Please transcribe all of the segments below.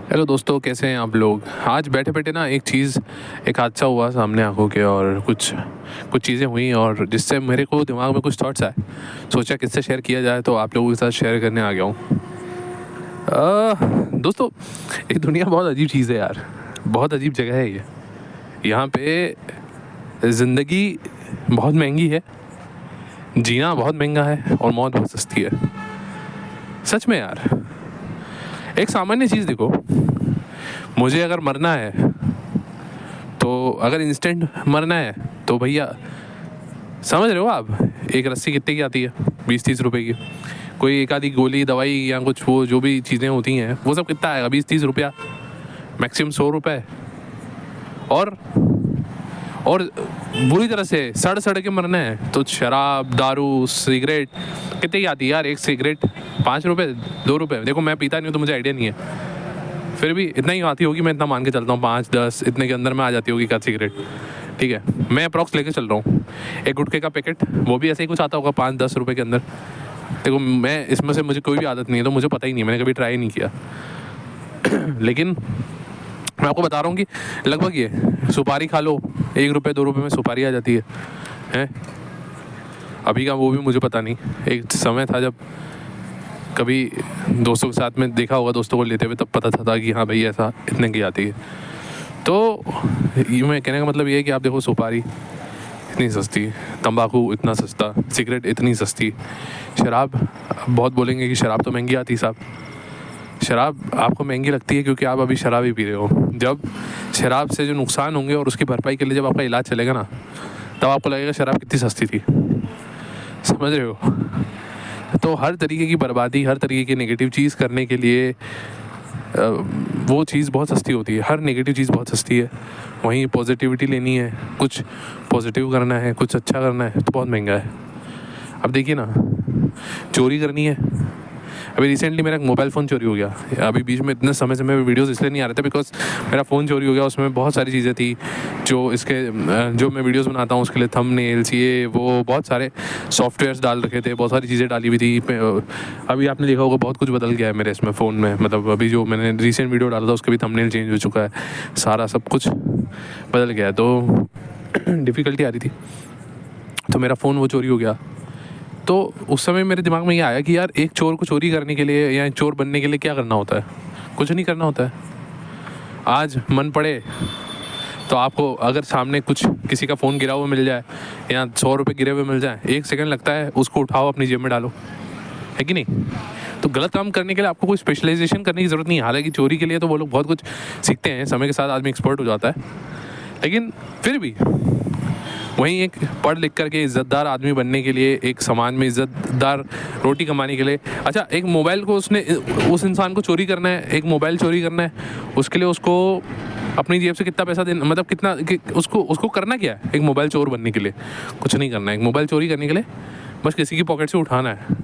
Hello दोस्तों, कैसे हैं आप लोग। आज बैठे बैठे ना एक हादसा हुआ सामने आंखों के, और कुछ कुछ चीज़ें हुई और जिससे मेरे को दिमाग में कुछ थॉट्स आए। सोचा किससे शेयर किया जाए, तो आप लोगों के साथ शेयर करने आ गया हूँ। दोस्तों, ये दुनिया बहुत अजीब चीज़ है यार, बहुत अजीब जगह है ये। यहाँ पे ज़िंदगी बहुत महंगी है, जीना बहुत महंगा है और मौत बहुत सस्ती है। सच में यार, एक सामान्य चीज़ देखो, मुझे अगर मरना है तो अगर इंस्टेंट मरना है तो भैया समझ रहे हो आप, एक रस्सी कितने की आती है? 20-30 रुपए की। कोई एक आधी गोली दवाई या कुछ वो जो भी चीज़ें होती हैं वो सब कितना आएगा? 20-30 रुपया, मैक्सिमम 100 रुपये। और बुरी तरह से सड़ के मरना है तो शराब, दारू, सिगरेट कितने की आती है यार? एक सिगरेट 5 रुपये, 2 रुपये। देखो, मैं पीता नहीं हूँ तो मुझे आइडिया नहीं है, फिर भी इतना ही आती होगी, मैं इतना मान के चलता हूँ। 5-10 इतने के अंदर में आ जाती होगी का सिगरेट, ठीक है। मैं अप्रॉक्स लेके चल रहा हूँ। एक गुटखे का पैकेट, वो भी ऐसे ही कुछ आता होगा 5-10 रुपये के अंदर। देखो, मैं इसमें से मुझे कोई भी आदत नहीं है तो मुझे पता ही नहीं है, मैंने कभी ट्राई नहीं किया। लेकिन मैं आपको बता रहा हूँ कि लगभग ये सुपारी खा लो, 1 रुपये 2 रुपये में सुपारी आ जाती है। अभी का वो भी मुझे पता नहीं। एक समय था जब कभी दोस्तों के साथ में देखा होगा, दोस्तों को लेते हुए, तब पता था कि हाँ भाई ऐसा इतने की आती है। तो ये मैं कहने का मतलब ये है कि आप देखो, सुपारी इतनी सस्ती, तंबाकू इतना सस्ता, सिगरेट इतनी सस्ती, शराब बहुत बोलेंगे कि शराब तो महंगी आती है। साहब, शराब आपको महंगी लगती है क्योंकि आप अभी शराब ही पी रहे हो। जब शराब से जो नुकसान होंगे और उसकी भरपाई के लिए जब आपका इलाज चलेगा ना, तब आपको लगेगा शराब कितनी सस्ती थी। समझ रहे हो? तो हर तरीके की बर्बादी, हर तरीके की नेगेटिव चीज़ करने के लिए वो चीज़ बहुत सस्ती होती है। हर नेगेटिव चीज़ बहुत सस्ती है। वहीं पॉजिटिविटी लेनी है, कुछ पॉजिटिव करना है, कुछ अच्छा करना है, तो बहुत महंगा है। अब देखिए ना, चोरी करनी है। अभी रिसेंटली मेरा एक मोबाइल फ़ोन चोरी हो गया। अभी बीच में इतने समय से मैं वीडियोज़ इसलिए नहीं आ रहे थे बिकॉज मेरा फ़ोन चोरी हो गया। उसमें बहुत सारी चीज़ें थी जो मैं वीडियोज़ बनाता हूँ उसके लिए, थंबनेल्स, ये वो बहुत सारे सॉफ्टवेयर्स डाल रखे थे, बहुत सारी चीज़ें डाली हुई थी। अभी आपने देखा होगा बहुत कुछ बदल गया है मेरे इसमें फ़ोन में। मतलब अभी जो मैंने रिसेंट वीडियो डाला था उसका भी थंबनेल चेंज हो चुका है, सारा सब कुछ बदल गया है। तो डिफ़िकल्टी आ रही थी, तो मेरा फ़ोन वो चोरी हो गया। तो उस समय मेरे दिमाग में ये आया कि यार, एक चोर को चोरी करने के लिए या चोर बनने के लिए क्या करना होता है? कुछ नहीं करना होता है। आज मन पड़े तो आपको अगर सामने कुछ किसी का फ़ोन गिरा हुआ मिल जाए या 100 रुपये गिरे हुए मिल जाए, 1 सेकंड लगता है, उसको उठाओ, अपनी जेब में डालो, है कि नहीं? तो गलत काम करने के लिए आपको कोई स्पेशलाइजेशन करने की ज़रूरत नहीं है। हालांकि चोरी के लिए तो वो लोग बहुत कुछ सीखते हैं, समय के साथ आदमी एक्सपर्ट हो जाता है, लेकिन फिर भी वहीं एक पढ़ लिख करके इज़्ज़तदार आदमी बनने के लिए, एक समाज में इज़्ज़तदार रोटी कमाने के लिए, अच्छा, एक मोबाइल को उस इंसान को चोरी करना है, एक मोबाइल चोरी करना है, उसके लिए उसको अपनी जेब से कितना पैसा देना, मतलब कितना उसको करना क्या है? एक मोबाइल चोर बनने के लिए कुछ नहीं करना है। एक मोबाइल चोरी करने के लिए बस किसी की पॉकेट से उठाना है।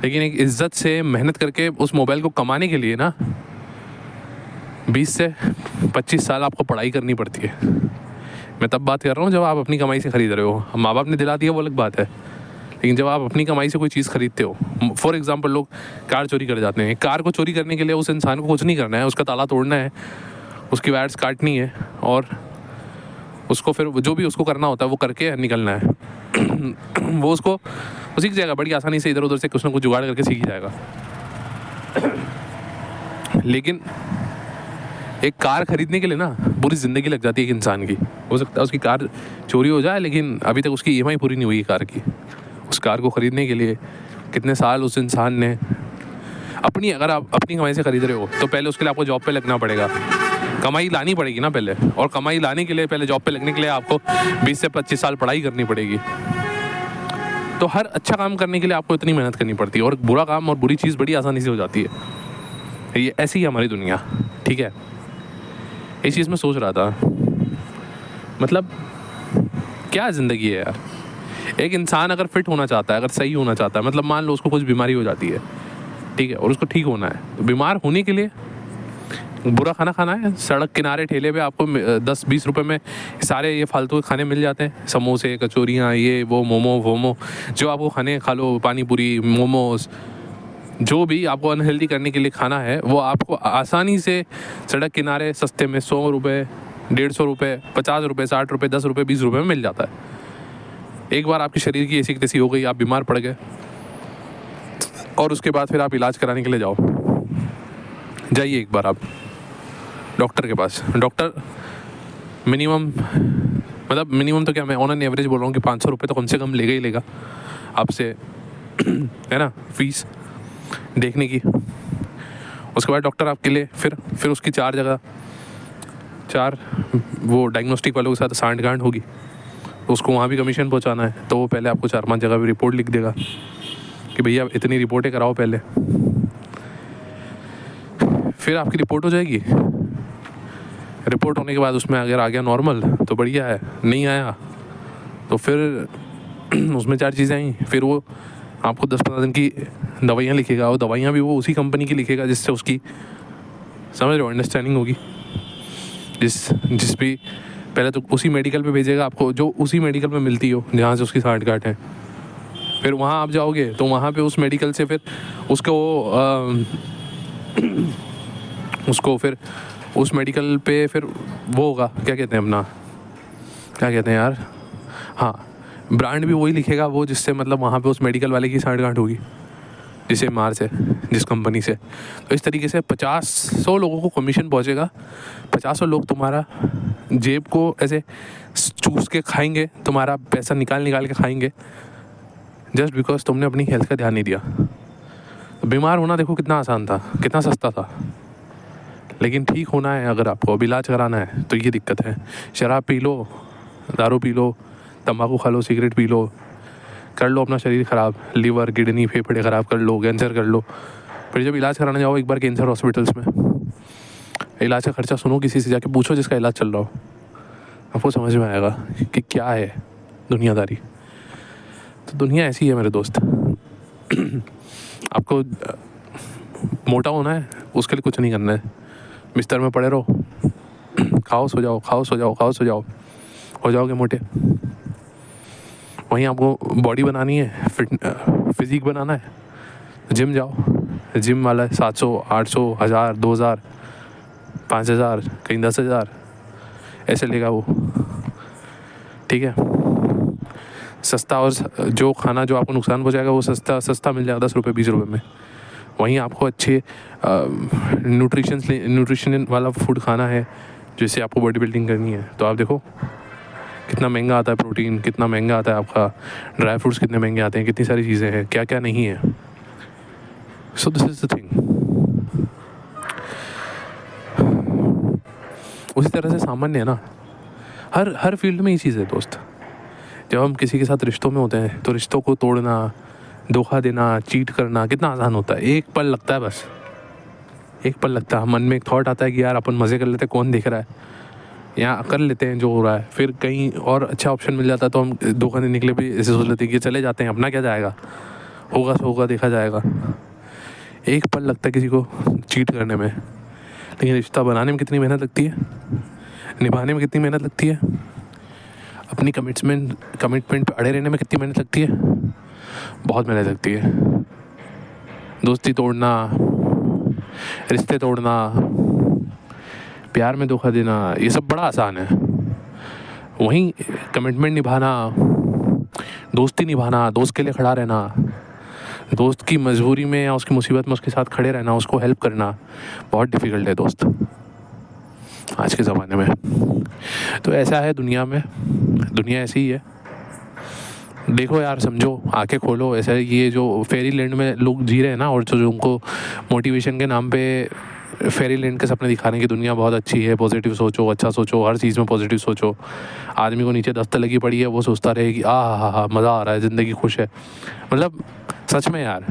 लेकिन एक इज़्ज़त से मेहनत करके उस मोबाइल को कमाने के लिए ना 20 से 25 साल आपको पढ़ाई करनी पड़ती है। मैं तब बात कर रहा हूँ जब आप अपनी कमाई से ख़रीद रहे हो। माँ बाप ने दिला दिया वो अलग बात है, लेकिन जब आप अपनी कमाई से कोई चीज़ खरीदते हो, फॉर एग्जांपल लोग कार चोरी कर जाते हैं। कार को चोरी करने के लिए उस इंसान को कुछ नहीं करना है, उसका ताला तोड़ना है, उसकी वायर्स काटनी है और उसको फिर जो भी उसको करना होता है वो करके निकलना है। वो उसको सीख जाएगा बड़ी आसानी से, इधर उधर से कुछ ना कुछ जुगाड़ करके सीख जाएगा। लेकिन एक कार खरीदने के लिए ना पूरी ज़िंदगी लग जाती है एक इंसान की। हो सकता है उसकी कार चोरी हो जाए, लेकिन अभी तक उसकी EMI पूरी नहीं हुई कार की। उस कार को ख़रीदने के लिए कितने साल उस इंसान ने अगर आप अपनी कमाई से ख़रीद रहे हो तो पहले उसके लिए आपको जॉब पे लगना पड़ेगा, कमाई लानी पड़ेगी ना पहले, और कमाई लाने के लिए पहले जॉब पे लगने के लिए आपको 20 से 25 साल पढ़ाई करनी पड़ेगी। तो हर अच्छा काम करने के लिए आपको इतनी मेहनत करनी पड़ती है, और बुरा काम और बुरी चीज़ बड़ी आसानी से हो जाती है। ये ऐसी है हमारी दुनिया, ठीक है। इस चीज़ में सोच रहा था, मतलब क्या ज़िंदगी है यार। एक इंसान अगर फिट होना चाहता है, अगर सही होना चाहता है, मतलब मान लो उसको कुछ बीमारी हो जाती है, ठीक है, और उसको ठीक होना है, तो बीमार होने के लिए बुरा खाना खाना है? सड़क किनारे ठेले पे आपको 10-20 रुपए में सारे ये फालतू खाने मिल जाते हैं, समोसे, कचौरियाँ, ये वो, मोमो वोमो, जो आपको खाने खा लो, पानी पूरी, मोमोज, जो भी आपको अनहेल्दी करने के लिए खाना है वो आपको आसानी से सड़क किनारे सस्ते में 100 रुपये, 150 रुपये, 50 रुपये, 60 रुपये, 10 रुपये, 20 रुपये में मिल जाता है। एक बार आपके शरीर की ऐसी की तैसी हो गई, आप बीमार पड़ गए, और उसके बाद फिर आप इलाज कराने के लिए जाइए एक बार आप डॉक्टर के पास। डॉक्टर मिनिमम तो क्या, मैं ऑन एन एवरेज बोल रहा हूँ कि 500 रुपये तो कम से कम लेगा ही लेगा आपसे, है ना, फीस देखने की। उसके बाद डॉक्टर आपके लिए फिर उसकी 4 वो डायग्नोस्टिक वालों के साथ सांठ-गांठ होगी, उसको वहाँ भी कमीशन पहुँचाना है, तो वो पहले आपको 4-5 जगह भी रिपोर्ट लिख देगा कि भैया इतनी रिपोर्टें कराओ पहले। फिर आपकी रिपोर्ट हो जाएगी, रिपोर्ट होने के बाद उसमें अगर आ गया नॉर्मल तो बढ़िया है, नहीं आया तो फिर उसमें 4 चीज़ें आई, फिर वो आपको 10-15 दिन की दवाइयाँ लिखेगा, और दवाइयाँ भी वो उसी कंपनी की लिखेगा जिससे उसकी, समझ रहे हो, अंडरस्टैंडिंग होगी। जिस भी पहले तो उसी मेडिकल पे भेजेगा आपको, जो उसी मेडिकल में मिलती हो जहाँ से उसकी सांठ-गांठ है। फिर वहाँ आप जाओगे तो वहाँ पे उस मेडिकल से फिर उसको फिर उस मेडिकल पे फिर वो होगा, क्या कहते हैं यार, हाँ, ब्रांड भी वही लिखेगा वो, जिससे मतलब वहाँ पे उस मेडिकल वाले की सांठ-गांठ होगी, जिस MR से, जिस कंपनी से। तो इस तरीके से 50-100 लोगों को कमीशन पहुँचेगा। 50 लोग तुम्हारा जेब को ऐसे चूस के खाएंगे, तुम्हारा पैसा निकाल के खाएंगे, जस्ट बिकॉज तुमने अपनी हेल्थ का ध्यान नहीं दिया। बीमार होना देखो कितना आसान था, कितना सस्ता था, लेकिन ठीक होना है अगर आपको, अब इलाज कराना है तो ये दिक्कत है। शराब पी लो, दारू पी लो, तंबाकू खा लो, सिगरेट पी लो, कर लो अपना शरीर ख़राब, लीवर, किडनी, फेफड़े ख़राब कर लो, कैंसर कर लो। फिर जब इलाज कराने जाओ एक बार कैंसर हॉस्पिटल्स में, इलाज का खर्चा सुनो, किसी से जाके पूछो जिसका इलाज चल रहा हो, आपको समझ में आएगा कि क्या है दुनियादारी। तो दुनिया ऐसी है मेरे दोस्त। आपको मोटा होना है, उसके लिए कुछ नहीं करना है, बिस्तर में पड़े रहो, खाओ सो जाओ, हो जाओगे मोटे। वहीं आपको बॉडी बनानी है, फिजिक बनाना है, जिम जाओ, जिम वाला 700, 800, 1000, 2000, 5000, कहीं 10,000 ऐसे लेगा वो, ठीक है। सस्ता, और जो खाना जो आपको नुकसान पहुंचाएगा वो सस्ता मिल जाएगा 10 रुपये, 20 रुपये में। वहीं आपको अच्छे न्यूट्रिशन वाला फूड खाना है, जिससे आपको बॉडी बिल्डिंग करनी है, तो आप देखो कितना महंगा आता है प्रोटीन, कितना महंगा आता है आपका ड्राई फ्रूट्स, कितने महंगे आते हैं, कितनी सारी चीज़ें हैं, क्या क्या नहीं है। सो दिस इज़ द थिंग। उसी तरह से सामान्य है ना, हर फील्ड में ये चीज़ है दोस्त। जब हम किसी के साथ रिश्तों में होते हैं तो रिश्तों को तोड़ना, धोखा देना, चीट करना कितना आसान होता है। एक पल लगता है, बस एक पल लगता है, मन में एक थॉट आता है कि यार अपन मज़े कर लेते हैं, कौन देख रहा है, यहाँ कर लेते हैं जो हो रहा है। फिर कहीं और अच्छा ऑप्शन मिल जाता है तो हम धोखा देने के लिए भी ऐसे सोच लेते हैं कि चले जाते हैं, अपना क्या जाएगा, होगा देखा जाएगा। एक पल लगता है किसी को चीट करने में, लेकिन रिश्ता बनाने में कितनी मेहनत लगती है, निभाने में कितनी मेहनत लगती है, अपनी कमिटमेंट पे अड़े रहने में कितनी मेहनत लगती है, बहुत मेहनत लगती है। दोस्ती तोड़ना, रिश्ते तोड़ना, प्यार में धोखा देना, ये सब बड़ा आसान है। वहीं कमिटमेंट निभाना, दोस्ती निभाना, दोस्त के लिए खड़ा रहना, दोस्त की मजबूरी में या उसकी मुसीबत में उसके साथ खड़े रहना, उसको हेल्प करना, बहुत डिफ़िकल्ट है दोस्त आज के ज़माने में। तो ऐसा है दुनिया में, दुनिया ऐसी ही है। देखो यार, समझो, आंखें खोलो। ऐसा ये जो फेरी लैंड में लोग जी रहे हैं ना, और जो उनको मोटिवेशन के नाम पे फेरी लैंड के सपने दिखा रहे हैं कि दुनिया बहुत अच्छी है, पॉजिटिव सोचो, अच्छा सोचो, हर चीज़ में पॉजिटिव सोचो। आदमी को नीचे दस्त लगी पड़ी है, वो सोचता रहे कि हा मज़ा आ रहा है, ज़िंदगी खुश है। मतलब सच में यार,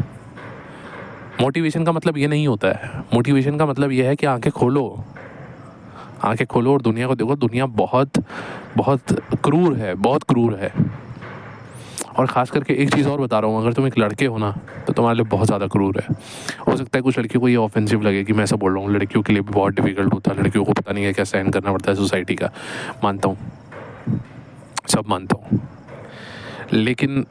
मोटिवेशन का मतलब ये नहीं होता है। मोटिवेशन का मतलब ये है कि आंखें खोलो और दुनिया को देखो। दुनिया बहुत बहुत क्रूर है, बहुत क्रूर है। और ख़ास करके एक चीज़ और बता रहा हूँ, अगर तुम एक लड़के हो ना तो तुम्हारे लिए बहुत ज़्यादा क्रूर है। हो सकता है कुछ लड़कियों को ये ऑफेंसिव लगे कि मैं ऐसा बोल रहा हूँ, लड़कियों के लिए भी बहुत डिफिकल्ट होता है, लड़कियों को पता नहीं है क्या सहन करना पड़ता है सोसाइटी का। मानता हूँ, सब मानता हूँ, लेकिन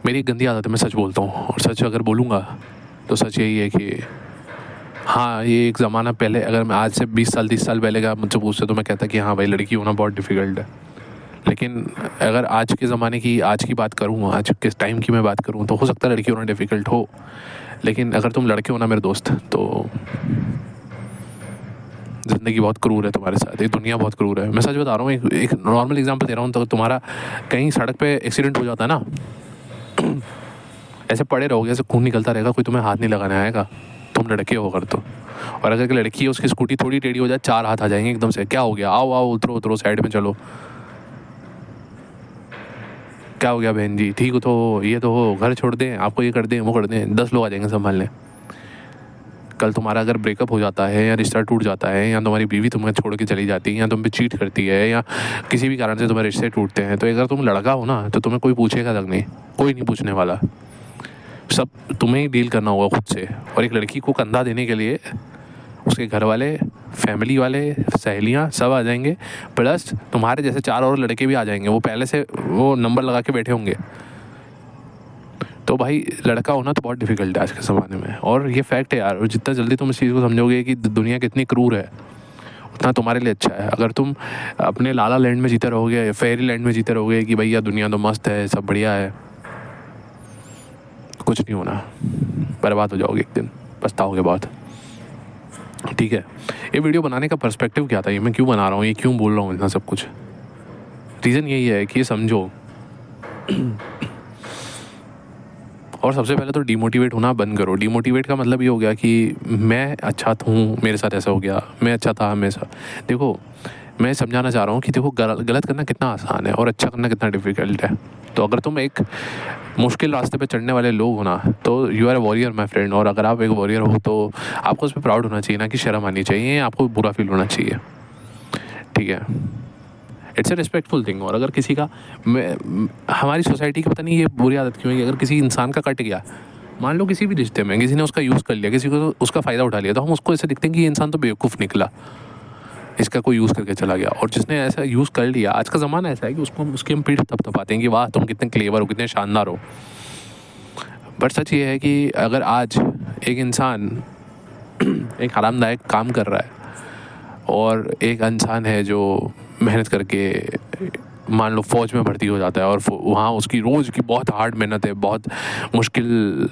मेरी एक गंदी आदत है, मैं सच बोलता हूँ, और सच अगर बोलूँगा तो सच यही है कि हाँ, ये एक ज़माना पहले, अगर मैं आज से 20 साल 30 साल पहले का मुझसे पूछते तो मैं कहता कि हाँ भाई, लड़की होना बहुत डिफ़िकल्ट है। लेकिन अगर आज के ज़माने की, आज की बात करूँ, आज के टाइम की मैं बात करूँ, तो हो सकता है लड़की होना डिफ़िकल्ट हो, लेकिन अगर तुम लड़के हो ना मेरे दोस्त, तो ज़िंदगी बहुत क्रूर है तुम्हारे साथ, ये दुनिया बहुत क्रूर है। मैं सच बता रहा हूँ, एक नॉर्मल एग्जांपल दे रहा हूँ। तो तुम्हारा कहीं सड़क पे एक्सीडेंट हो जाता है ना, ऐसे पड़े रहोगे, ऐसे खून निकलता रहेगा, कोई तुम्हें हाथ नहीं लगाने आएगा, तुम लड़के हो अगर तो। और अगर लड़की है, उसकी स्कूटी थोड़ी टेढ़ी हो जाए, 4 हाथ आ जाएंगे एकदम से, क्या हो गया, आओ आओ, उतरो उतरो, साइड में चलो, क्या हो गया बहन जी, ठीक हो तो, ये तो हो, घर छोड़ दें आपको, ये कर दें वो कर दें, 10 लोग आ जाएंगे संभालने। कल तुम्हारा अगर ब्रेकअप हो जाता है, या रिश्ता टूट जाता है, या तुम्हारी बीवी तुम्हें छोड़ के चली जाती है, या तुम पे चीट करती है, या किसी भी कारण से तुम्हारे रिश्ते टूटते हैं, तो अगर तुम लड़का हो ना, तो तुम्हें कोई पूछेगा तक नहीं, कोई नहीं पूछने वाला, सब तुम्हें ही डील करना होगा खुद से। और एक लड़की को कंधा देने के लिए उसके घर वाले, फैमिली वाले, सहेलियाँ सब आ जाएंगे, प्लस तुम्हारे जैसे 4 और लड़के भी आ जाएंगे, वो पहले से वो नंबर लगा के बैठे होंगे। तो भाई, लड़का होना तो बहुत डिफ़िकल्ट है आज के ज़माने में, और ये फैक्ट है यार। और जितना जल्दी तुम इस चीज़ को समझोगे कि दुनिया कितनी क्रूर है, उतना तुम्हारे लिए अच्छा है। अगर तुम अपने लाला लैंड में जीते रहोगे, फेरी लैंड में जीते रहोगे कि भैया दुनिया तो मस्त है, सब बढ़िया है, कुछ नहीं होना, बर्बाद हो जाओगे एक दिन, पछताओगे बहुत। ठीक है, ये वीडियो बनाने का पर्सपेक्टिव क्या था, ये मैं क्यों बना रहा हूँ, ये क्यों बोल रहा हूँ इतना सब कुछ, रीज़न यही है कि ये समझो। और सबसे पहले तो डिमोटिवेट होना बंद करो। डिमोटिवेट का मतलब ये हो गया कि मैं अच्छा हूँ, मेरे साथ ऐसा हो गया, मैं अच्छा था हमेशा। देखो, मैं समझाना चाह रहा हूँ कि देखो, गलत करना कितना आसान है और अच्छा करना कितना डिफ़िकल्ट है। तो अगर तुम एक मुश्किल रास्ते पे चढ़ने वाले लोग हो ना, तो you are a warrior my friend. और अगर आप एक वॉरियर हो तो आपको उस पर प्राउड होना चाहिए, ना कि शर्म आनी चाहिए, आपको बुरा फील होना चाहिए। ठीक है, इट्स ए रिस्पेक्टफुल थिंग। और अगर किसी का, हमारी सोसाइटी की पता नहीं ये बुरी आदत क्यों है कि अगर किसी इंसान का कट गया, मान लो किसी भी रिश्ते में किसी ने उसका यूज़ कर लिया, किसी को उसका फ़ायदा उठा लिया, तो हम उसको ऐसे दिखते हैं कि ये इंसान तो बेवकूफ़ निकला, इसका कोई यूज़ करके चला गया। और जिसने ऐसा यूज़ कर लिया, आज का ज़माना ऐसा है कि उसको उसकी हम पीठ थपथपाते हैं कि वाह तुम कितने क्लेवर हो, कितने शानदार हो। बट सच ये है कि अगर आज एक इंसान एक आरामदायक काम कर रहा है, और एक इंसान है जो मेहनत करके मान लो फ़ौज में भर्ती हो जाता है, और वहाँ उसकी रोज़ की बहुत हार्ड मेहनत है, बहुत मुश्किल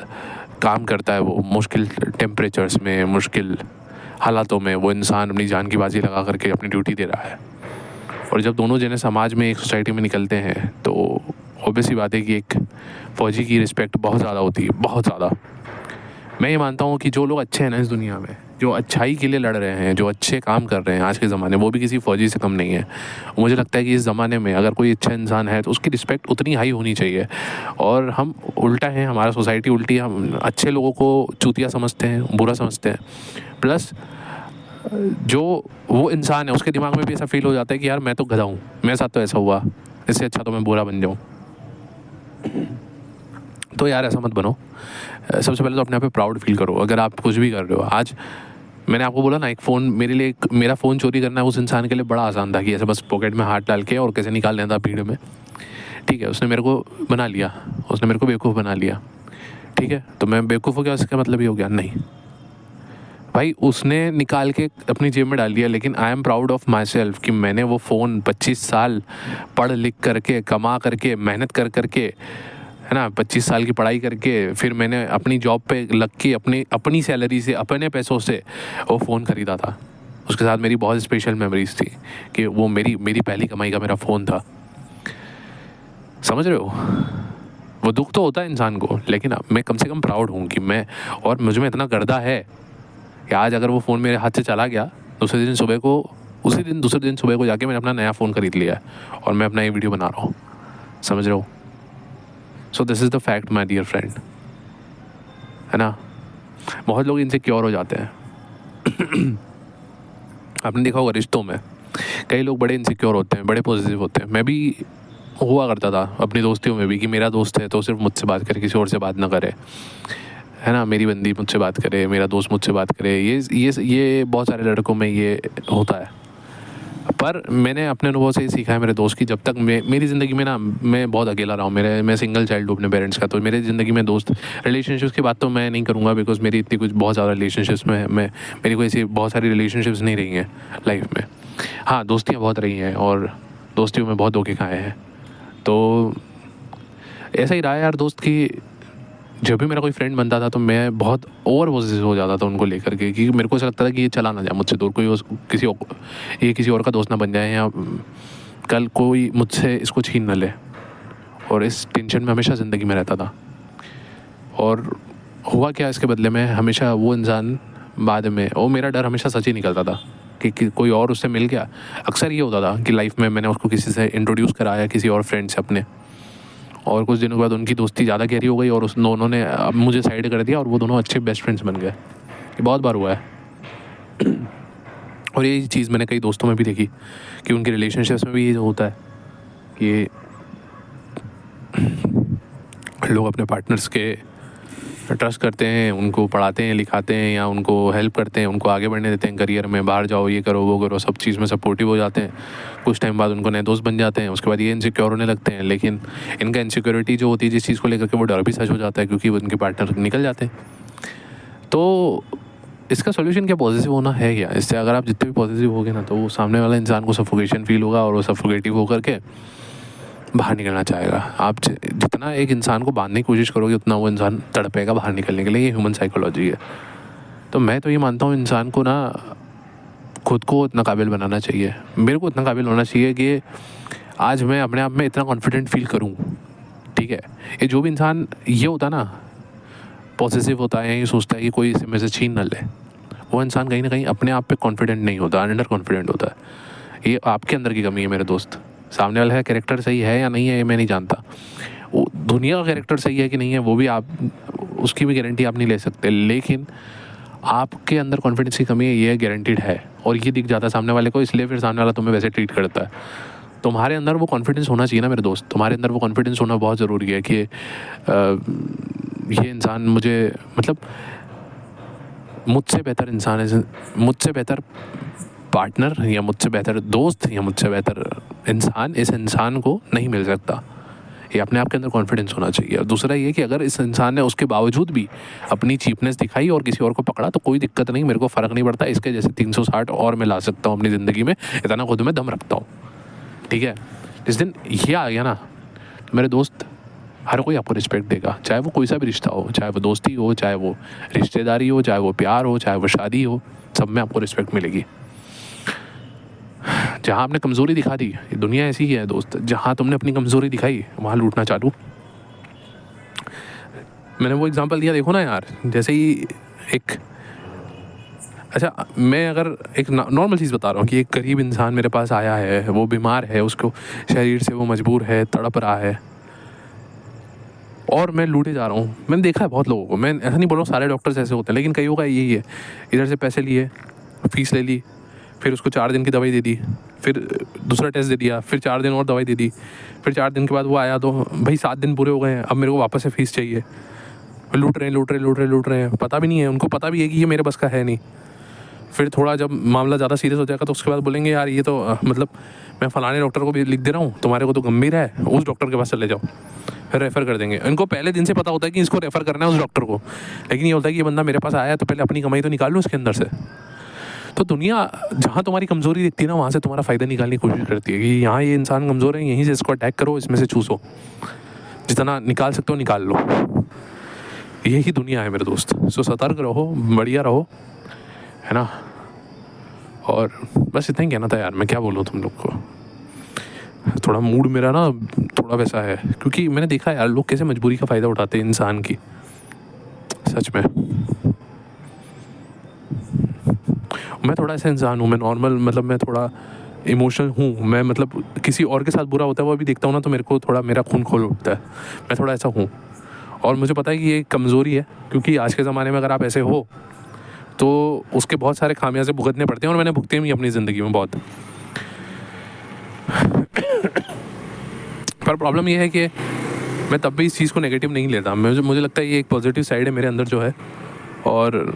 काम करता है, वो मुश्किल टेम्परेचर्स में, मुश्किल हालातों में वो इंसान अपनी जान की बाजी लगा करके अपनी ड्यूटी दे रहा है। और जब दोनों जने समाज में, एक सोसाइटी में निकलते हैं, तो ऑब्वियस ही बात है कि एक फ़ौजी की रिस्पेक्ट बहुत ज़्यादा होती है, बहुत ज़्यादा। मैं ये मानता हूँ कि जो लोग अच्छे हैं ना इस दुनिया में, जो अच्छाई के लिए लड़ रहे हैं, जो अच्छे काम कर रहे हैं आज के ज़माने, वो भी किसी फ़ौजी से कम नहीं है। मुझे लगता है कि इस ज़माने में अगर कोई अच्छा इंसान है तो उसकी रिस्पेक्ट उतनी हाई होनी चाहिए। और हम उल्टा हैं, हमारा सोसाइटी उल्टी है, हम अच्छे लोगों को चूतिया समझते हैं, बुरा समझते हैं। प्लस जो वो इंसान है उसके दिमाग में भी ऐसा फील हो जाता है कि यार मैं तो गधा हूँ, मेरे साथ तो ऐसा हुआ, इससे अच्छा तो मैं बुरा बन जाऊँ। तो यार ऐसा मत बनो। सबसे पहले तो अपने आप पे प्राउड फील करो अगर आप कुछ भी कर रहे हो। आज मैंने आपको बोला ना, एक फ़ोन मेरे लिए, मेरा फ़ोन चोरी करना उस इंसान के लिए बड़ा आसान था कि ऐसे बस पॉकेट में हाथ डाल के और कैसे निकाल लेना था भीड़ में। ठीक है, उसने मेरे को बना लिया, उसने मेरे को बेवकूफ़ बना लिया। ठीक है, तो मैं बेवकूफ़ हो गया, इसका मतलब ये हो गया नहीं भाई, उसने निकाल के अपनी जेब में डाल दिया। लेकिन I am proud of my self कि मैंने वो फ़ोन 25 साल पढ़ लिख करके, कमा करके, मेहनत कर करके, है ना, 25 साल की पढ़ाई करके, फिर मैंने अपनी जॉब पे लग के अपनी सैलरी से, अपने पैसों से वो फ़ोन ख़रीदा था। उसके साथ मेरी बहुत स्पेशल मेमोरीज़ थी कि वो मेरी पहली कमाई का मेरा फ़ोन था। समझ रहे हो? वो दुख तो होता है इंसान को, लेकिन मैं कम से कम प्राउड हूँ कि मैं, और मुझ में इतना गर्दा है कि आज अगर वो फ़ोन मेरे हाथ से चला गया, दूसरे दिन सुबह को जाके मैंने अपना नया फ़ोन ख़रीद लिया और मैं अपना ये वीडियो बना रहा हूँ। समझ रहे हो? So this is the fact my dear friend, है ना। बहुत लोग इनसिक्योर हो जाते हैं। आपने देखा होगा रिश्तों में कई लोग बड़े इनसिक्योर होते हैं, बड़े पॉजिटिव होते हैं। मैं भी हुआ करता था अपनी दोस्तियों में भी कि मेरा दोस्त है तो सिर्फ मुझसे बात करे, किसी और से बात ना करे, है ना। मेरी बंदी मुझसे बात करे, मेरा दोस्त मुझसे बात करे। ये बहुत सारे लड़कों में ये होता है। पर मैंने अपने अनुभव से ये सीखा है मेरे दोस्त की, जब तक मेरी ज़िंदगी में ना मैं बहुत अकेला रहा हूँ, मैं सिंगल चाइल्ड हूँ अपने पेरेंट्स का, तो मेरी ज़िंदगी में दोस्त रिलेशनशिप्स की बात तो मैं नहीं करूँगा, बिकॉज मेरी इतनी कुछ बहुत ज़्यादा रिलेशनशिप्स में मेरी कोई ऐसी बहुत सारी रिलेशनशिप्स नहीं रही हैं लाइफ में। हाँ, दोस्तियाँ बहुत रही हैं और दोस्तियों में बहुत धोखे खाए हैं। तो ऐसा ही रहा है यार दोस्त की, जब भी मेरा कोई फ्रेंड बनता था तो मैं बहुत ओवर पॉजिटिव हो जाता था उनको लेकर के, क्योंकि मेरे को ऐसा लगता था कि ये चला ना जाए मुझसे दूर, कोई ये किसी और का दोस्त ना बन जाए, या कल कोई मुझसे इसको छीन ना ले, और इस टेंशन में हमेशा ज़िंदगी में रहता था। और हुआ क्या इसके बदले में, हमेशा वो इंसान बाद में, वो मेरा डर हमेशा सच ही निकलता था कि कोई और उससे मिल गया। अक्सर ये होता था कि लाइफ में मैंने उसको किसी से इंट्रोड्यूस कराया, किसी और फ्रेंड से अपने, और कुछ दिनों के बाद उनकी दोस्ती ज़्यादा गहरी हो गई और उस दोनों ने अब मुझे साइड कर दिया और वो दोनों अच्छे बेस्ट फ्रेंड्स बन गए। ये बहुत बार हुआ है। और ये चीज़ मैंने कई दोस्तों में भी देखी कि उनके रिलेशनशिप्स में भी ये जो होता है कि लोग अपने पार्टनर्स के ट्रस्ट करते हैं, उनको पढ़ाते हैं, लिखाते हैं, या उनको हेल्प करते हैं, उनको आगे बढ़ने देते हैं करियर में, बाहर जाओ, ये करो, वो करो, सब चीज़ में सपोर्टिव हो जाते हैं। कुछ टाइम बाद उनको नए दोस्त बन जाते हैं, उसके बाद ये इनसिक्योर होने लगते हैं, लेकिन इनका इनसिक्योरिटी जो होती है जिस चीज़ को लेकर के, वो डर भी सच हो जाता है क्योंकि उनके पार्टनर निकल जाते हैं। तो इसका सोल्यूशन क्या, पॉजिटिव होना है क्या? इससे अगर आप जितने भी पॉजिटिव होगे ना, तो वो सामने वाला इंसान को सफोकेशन फील होगा और वो सफोकेटिव होकर के बाहर निकलना चाहेगा। आप जितना एक इंसान को बांधने की कोशिश करोगे उतना वो इंसान तड़पेगा बाहर निकलने के लिए। ये ह्यूमन साइकोलॉजी है। तो मैं तो ये मानता हूँ इंसान को ना खुद को इतना काबिल बनाना चाहिए, मेरे को इतना काबिल होना चाहिए कि आज मैं अपने आप में इतना कॉन्फिडेंट फील करूँ। ठीक है, ये जो भी इंसान ये होता ना पॉजिटिव होता है, ये सोचता है कि कोई इसे मेरे से छीन न ले, वो इंसान कहीं ना कहीं अपने आप पे कॉन्फिडेंट नहीं होता, अंडर कॉन्फिडेंट होता है। ये आपके अंदर की कमी है मेरे दोस्त। सामने वाला का कैरेक्टर सही है या नहीं है ये मैं नहीं जानता, वो दुनिया का कैरेक्टर सही है कि नहीं है वो भी आप, उसकी भी गारंटी आप नहीं ले सकते, लेकिन आपके अंदर कॉन्फिडेंस की कमी है ये गारंटीड है, और ये दिख जाता है सामने वाले को, इसलिए फिर सामने वाला तुम्हें वैसे ट्रीट करता है। तुम्हारे अंदर वो कॉन्फिडेंस होना चाहिए ना मेरे दोस्त, तुम्हारे अंदर वो कॉन्फिडेंस होना बहुत ज़रूरी है कि ये इंसान मुझे, मतलब मुझसे बेहतर इंसान है, मुझसे बेहतर पार्टनर या मुझसे बेहतर दोस्त या मुझसे बेहतर इंसान इस इंसान को नहीं मिल सकता। ये अपने आप के अंदर कॉन्फिडेंस होना चाहिए। और दूसरा ये कि अगर इस इंसान ने उसके बावजूद भी अपनी चीपनेस दिखाई और किसी और को पकड़ा तो कोई दिक्कत नहीं, मेरे को फ़र्क नहीं पड़ता, इसके जैसे 360 और मैं ला सकता हूँ अपनी ज़िंदगी में, इतना खुद में दम रखता हूँ। ठीक है, जिस दिन ये आ गया ना तो मेरे दोस्त हर कोई आपको रिस्पेक्ट देगा, चाहे वो कोई सा भी रिश्ता हो, चाहे वो दोस्ती हो, चाहे वो रिश्तेदारी हो, चाहे वो प्यार हो, चाहे वो शादी हो, सब में आपको रिस्पेक्ट मिलेगी। जहाँ आपने कमज़ोरी दिखा दी, ये दुनिया ऐसी ही है दोस्त, जहाँ तुमने अपनी कमज़ोरी दिखाई वहाँ लूटना चालू। मैंने वो एग्जांपल दिया, देखो ना यार, जैसे ही एक, अच्छा मैं अगर एक नॉर्मल चीज़ बता रहा हूँ कि एक गरीब इंसान मेरे पास आया है, वो बीमार है, उसको शरीर से वो मजबूर है, तड़प रहा है, और मैं लूटे जा रहा हूँ। मैंने देखा है बहुत लोगों को, मैं ऐसा नहीं बोल रहा हूँ सारे डॉक्टर्स ऐसे होते हैं, लेकिन कईयों का यही है, इधर से पैसे लिए, फीस ले ली, फिर उसको 4 दिन की दवाई दे दी, फिर दूसरा टेस्ट दे दिया, फिर 4 दिन और दवाई दे दी, फिर 4 दिन के बाद वो आया तो भाई 7 दिन पूरे हो गए हैं, अब मेरे को वापस से फीस चाहिए। लूट रहे हैं, पता भी नहीं है उनको, पता भी है कि ये मेरे बस का है नहीं। फिर थोड़ा जब मामला ज़्यादा सीरियस हो जाएगा तो उसके बाद बोलेंगे यार ये तो मतलब मैं फ़लाने डॉक्टर को भी लिख दे रहा हूँ, तुम्हारे को तो गंभीर है, उस डॉक्टर के पास चले जाओ, फिर रेफ़र कर देंगे। इनको पहले दिन से पता होता है कि इसको रेफ़र करना है उस डॉक्टर को, लेकिन ये होता है कि ये बंदा मेरे पास आया है तो पहले अपनी कमाई तो निकाल लूँ इसके अंदर से। तो दुनिया जहाँ तुम्हारी कमज़ोरी दिखती है ना, वहाँ से तुम्हारा फ़ायदा निकालने की कोशिश करती है कि यहाँ ये इंसान कमज़ोर है, यहीं से इसको अटैक करो, इसमें से चूसो, जितना निकाल सकते हो निकाल लो। यही दुनिया है मेरे दोस्त। सो सतर्क रहो, बढ़िया रहो, है ना। और बस इतना ही कहना था यार, मैं क्या बोलूँ तुम लोग को। थोड़ा मूड मेरा ना थोड़ा वैसा है, क्योंकि मैंने देखा यार लोग कैसे मजबूरी का फ़ायदा उठाते हैं इंसान की, सच में। मैं थोड़ा ऐसा इंसान हूँ, मैं नॉर्मल, मतलब मैं थोड़ा इमोशनल हूँ, मैं मतलब किसी और के साथ बुरा होता है वो भी देखता हूँ ना तो मेरे को थोड़ा मेरा खून खोल उठता है, मैं थोड़ा ऐसा हूँ। और मुझे पता है कि ये कमज़ोरी है, क्योंकि आज के ज़माने में अगर आप ऐसे हो तो उसके बहुत सारे खामियाज़े भुगतने पड़ते हैं, और मैंने भुगते भी अपनी ज़िंदगी में बहुत। पर प्रॉब्लम ये है कि मैं तब भी इस चीज़ को नेगेटिव नहीं लेता, मुझे लगता है ये एक पॉजिटिव साइड है मेरे अंदर जो है, और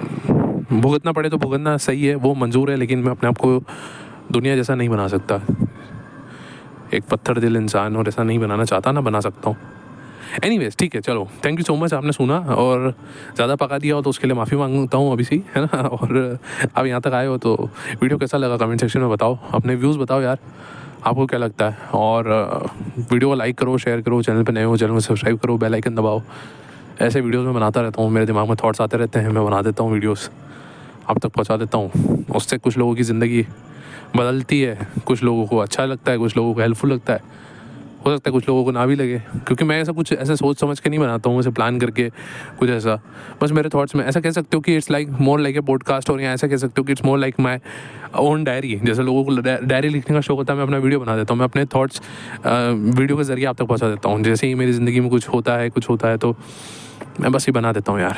भुगतना पड़े तो भुगतना सही है, वो मंजूर है, लेकिन मैं अपने आप को दुनिया जैसा नहीं बना सकता, एक पत्थर दिल इंसान, और ऐसा नहीं बनाना चाहता ना बना सकता हूँ। एनीवेज ठीक है, चलो थैंक यू सो मच, आपने सुना और ज़्यादा पका दिया हो तो उसके लिए माफ़ी मांगता हूँ अभी से, है ना। और अब यहाँ तक आए हो तो वीडियो कैसा लगा कमेंट सेक्शन में बताओ, अपने व्यूज़ बताओ यार, आपको क्या लगता है। और वीडियो को लाइक करो, शेयर करो, चैनल पे नए हो चैनल को सब्सक्राइब करो, बेल आइकन दबाओ। ऐसे वीडियोस मैं बनाता रहता हूँ, मेरे दिमाग में थॉट्स आते रहते हैं, मैं बना देता हूँ वीडियोस, आप तक पहुँचा देता हूँ। उससे कुछ लोगों की ज़िंदगी बदलती है, कुछ लोगों को अच्छा लगता है, कुछ लोगों को हेल्पफुल लगता है, हो सकता है कुछ लोगों को ना भी लगे, क्योंकि मैं ऐसा कुछ ऐसे सोच समझ के नहीं बनाता हूँ, ऐसे प्लान करके कुछ ऐसा, बस मेरे थॉट्स में ऐसा कह सकते हो कि it's like more like a podcast, और या ऐसा कह सकते हो कि it's more like my own diary. जैसे लोगों को डायरी लिखने का शौक होता है, मैं अपना वीडियो बना देता हूँ, मैं अपने थॉट्स वीडियो के ज़रिए आप तक पहुँचा देता हूँ। जैसे ही मेरी ज़िंदगी में कुछ होता है तो मैं बस ये बना देता हूँ यार,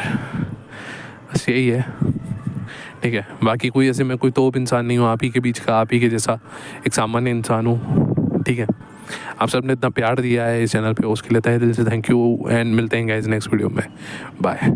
बस यही है, ठीक है। बाकी कोई ऐसे मैं कोई तोप इंसान नहीं हूँ, आप ही के बीच का, आप ही के जैसा एक सामान्य इंसान हूँ, ठीक है। आप सब ने इतना प्यार दिया है इस चैनल पे, उसके लिए तहे दिल से थैंक यू, एंड मिलते हैं गाइस नेक्स्ट वीडियो में, बाय।